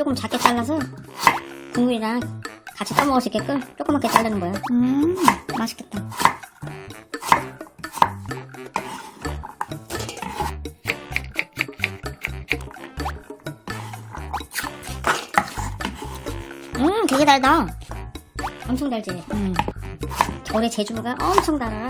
조금 작게 잘라서 국물이랑 같이 떠먹을 수 있게끔 조그맣게 자르는 거예요. 맛있겠다. 되게 달다. 엄청 달지? 겨울에 제주가 엄청 달아.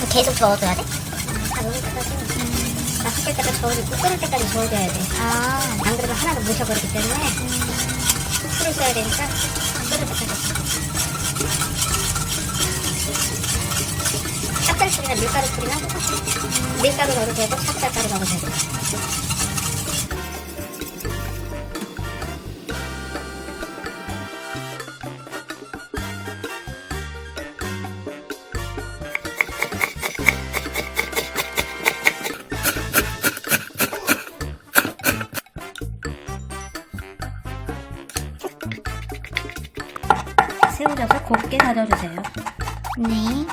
계속 저어줘야 돼? 다 녹을 때까지 다 섞일 때까지 저어주고 끓을 때까지 저어줘야 돼. 안 그러면 하나도 못 셔버리기 때문에 풀을 써야 되니까 끓을 때까지. 찹쌀풀이나 밀가루 풀이나 똑같아. 밀가루 넣어도 되고 찹쌀가루 넣어도 되고. 새우젓을 곱게 다져주세요. 네.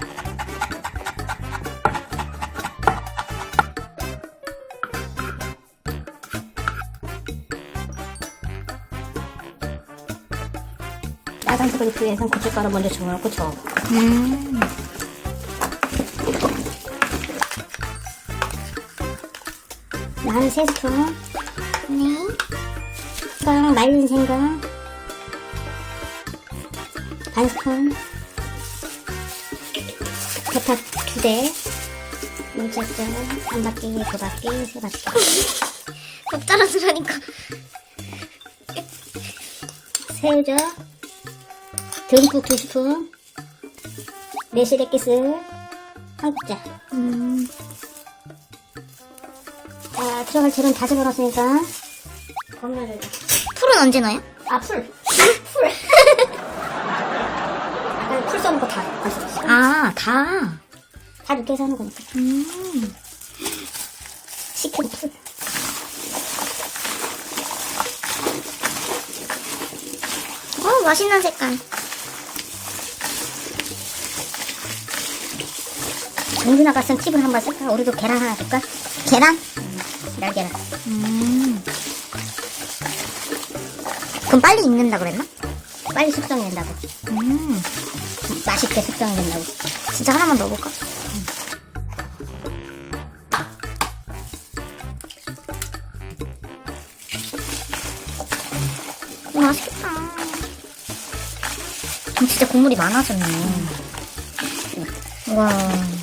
빨간 스프레이트에선 고춧가루 먼저 저어놓고 저어. 마늘 3스푼. 네. 생강, 말린 생강. 반 스푼. 대파 2대. 문짝장, 한 바퀴, 2바퀴, 3바퀴. 곱자로 쓰라니까. 새우젓. 듬뿍 2스푼. 매실액기스. 한 국자. 자, 들어갈 재료는 다 집어넣었으니까. 겁나를. 풀은 언제 넣어요? 아, 풀. 풀. 아까 풀 써놓고 다 넣었어. 아, 다. 다 넣게 해서 하는 거니까. 시큰 풀. 맛있는 색깔. 정준아가 쓴 팁을 한번 쓸까? 우리도 계란 하나 줄까? 계란? 날계란. 그럼 빨리 익는다 그랬나? 빨리 숙성이 된다고. 맛있게 숙성이 된다고. 진짜 하나만 넣어볼까? 맛있겠다. 진짜 국물이 많아졌네. 와.